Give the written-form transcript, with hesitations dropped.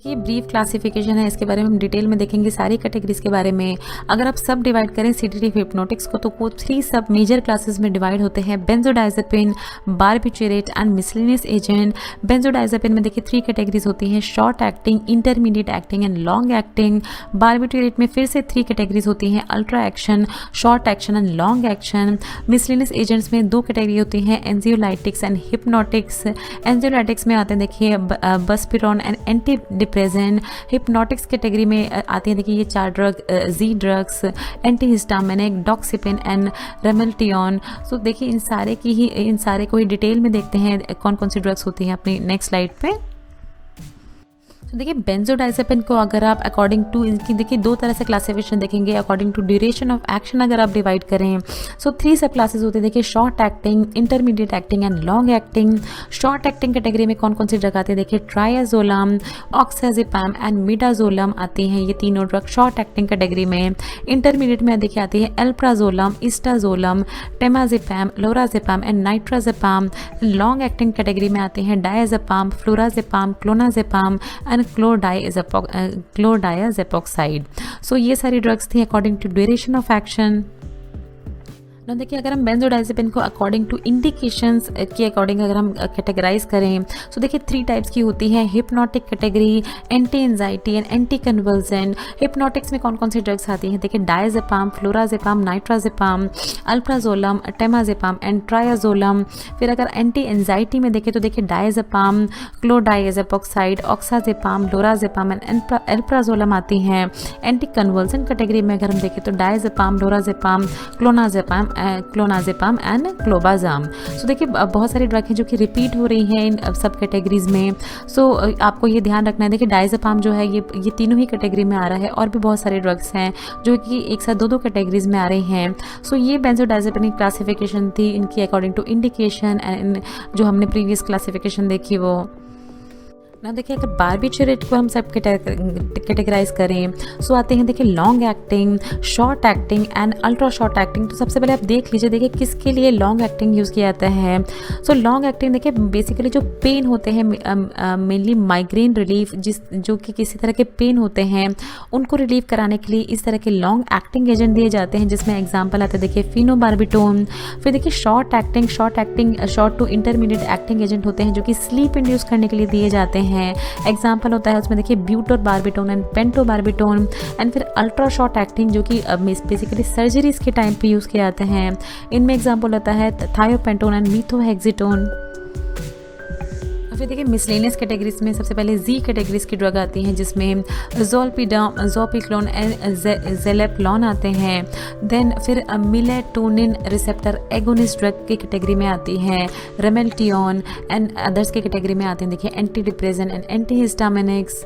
ये brief classification है, इसके बारे में हम डिटेल में देखेंगे सारी कैटेगरीज के बारे में। अगर आप सब डिवाइड करें सीडेटिव हिप्नोटिक्स को तो वो 3 सब मेजर क्लासेस में डिवाइड होते हैं, benzodiazepine, barbiturate and miscellaneous agent. Benzodiazepine में देखिए 3 कैटेगरीज होती हैं, short acting, intermediate acting and long acting. Barbiturate में फिर से 3 कैटेगरीज होती हैं, ultra action, short action and long action. Miscellaneous agents में 2 कैटेगरी होती हैं, एंजियोलाइटिक्स एंड हिप्नोटिक्स। एंजियोलाइटिक्स में आते हैं देखिए buspirone and antidepressant. Hypnotics category में आती हैं देखिए ये 4 drug, Z drugs, antihistaminic, doxepin and ramelteon. So देखिए इन सारे को ही डिटेल में देखते हैं कौन कौन सी ड्रग्स होती हैं अपनी नेक्स्ट स्लाइड पे। तो देखिए बेंजोडाइजेपिन को अगर आप अकॉर्डिंग टू इनकी देखिए 2 तरह से क्लासिफिकेशन देखेंगे, according to duration of action अगर आप डिवाइड करें। सो 3 सब क्लासेस होते हैं देखिए, short acting, intermediate acting and long acting. Short acting category में कौन कौन सी ड्रग आती है देखिए, ट्राइआजोलम, ऑक्साजिपैम एंड मिडाजोलम आती हैं, ये तीनों ड्रग शॉर्ट एक्टिंग कैटेगरी में। इंटरमीडिएट में देखिए आती है alprazolam, estazolam, temazepam, lorazepam and nitrazepam. Long acting category में आते हैं डायazepam, फ्लोराजिपैम, क्लोनाजिपैम एंड क्लोरडायाजेपोक्साइड। सो ये सारी ड्रग्स थी according to duration of action. ना देखिए अगर हम बेंजोडाइजेपिन को अकॉर्डिंग टू इंडिकेशंस के अकॉर्डिंग अगर हम कैटेगराइज करें तो देखिए 3 टाइप्स की होती है, hypnotic category, anti anxiety and anti convulsant. Hypnotics में कौन कौन सी ड्रग्स आती हैं देखिए, डायazepam, फ्लोराजिपैम, नाइट्राजिपैम, अल्प्राजोलम, टेमाजिपैम एंड ट्राइआजोलम। फिर अगर एंटी एंजाइटी में देखें तो देखिए डायazepam, क्लोरडायाजेपोक्साइड, ऑक्साजिपैम, लोराजिपैम एंड एल्प्राजोलम आती हैं। एंटी कन्वल्सेंट कैटेगरी में अगर हम देखें तो डायazepam, लोराजिपैम, क्लोनाजिपैम एंड क्लोबाजाम। सो देखिए बहुत सारी ड्रग हैं जो कि रिपीट हो रही हैं इन सब कैटेगरीज में। सो आपको ये ध्यान रखना है देखिए डायazepam जो है ये तीनों ही कैटेगरी में आ रहा है, और भी बहुत सारे ड्रग्स हैं जो कि एक साथ 2 कैटेगरीज में आ रहे हैं। सो ये बेंजोडाइजेपिन क्लासिफिकेशन थी इनकी अकॉर्डिंग टू इंडिकेशन एंड जो हमने प्रीवियस क्लासिफिकेशन देखी वो ना। देखिए अगर बारबिटूरेट को हम सब कैटेगराइज करें सो आते हैं देखिए long acting, short acting and ultra short acting. तो सबसे पहले आप देख लीजिए देखिए किसके लिए लॉन्ग एक्टिंग यूज़ किया जाता है। सो लॉन्ग एक्टिंग देखिए बेसिकली जो पेन होते हैं, मेनली माइग्रेन रिलीफ, जो कि किसी तरह के पेन होते हैं उनको रिलीव कराने के लिए इस तरह के लॉन्ग एक्टिंग एजेंट दिए जाते हैं, जिसमें एग्जाम्पल आते हैं देखिए फिनोबार्बिटोन। फिर देखिए short to intermediate acting agent होते हैं जो कि स्लीप इंड्यूस करने के लिए दिए जाते हैं। एग्जाम्पल होता है उसमें देखिए ब्यूटोबार्बिटोन एंड पेंटोबार्बिटोन। एंड फिर अल्ट्रा शॉर्ट एक्टिंग जो कि बेसिकली सर्जरीज के टाइम पे यूज़ किए जाते हैं। इनमें एग्जाम्पल होता है थायोपेंटोन एंड मीथोहेक्सिटोन। फिर देखिए मिसलेनियस कैटेगरीज में सबसे पहले जी कैटेगरीज की ड्रग आती हैं, जिसमें ज़ोलपिक्लोन एंड ज़ेलेप्लॉन आते हैं। देन फिर मेलेटोनिन रिसेप्टर एगोनिस्ट ड्रग की कैटेगरी में आती हैं रेमेल्टियन। एंड अदर्स की कैटेगरी में आते हैं देखिए एंटी डिप्रेसेंट एंड एंटीहिस्टामिनिक्स।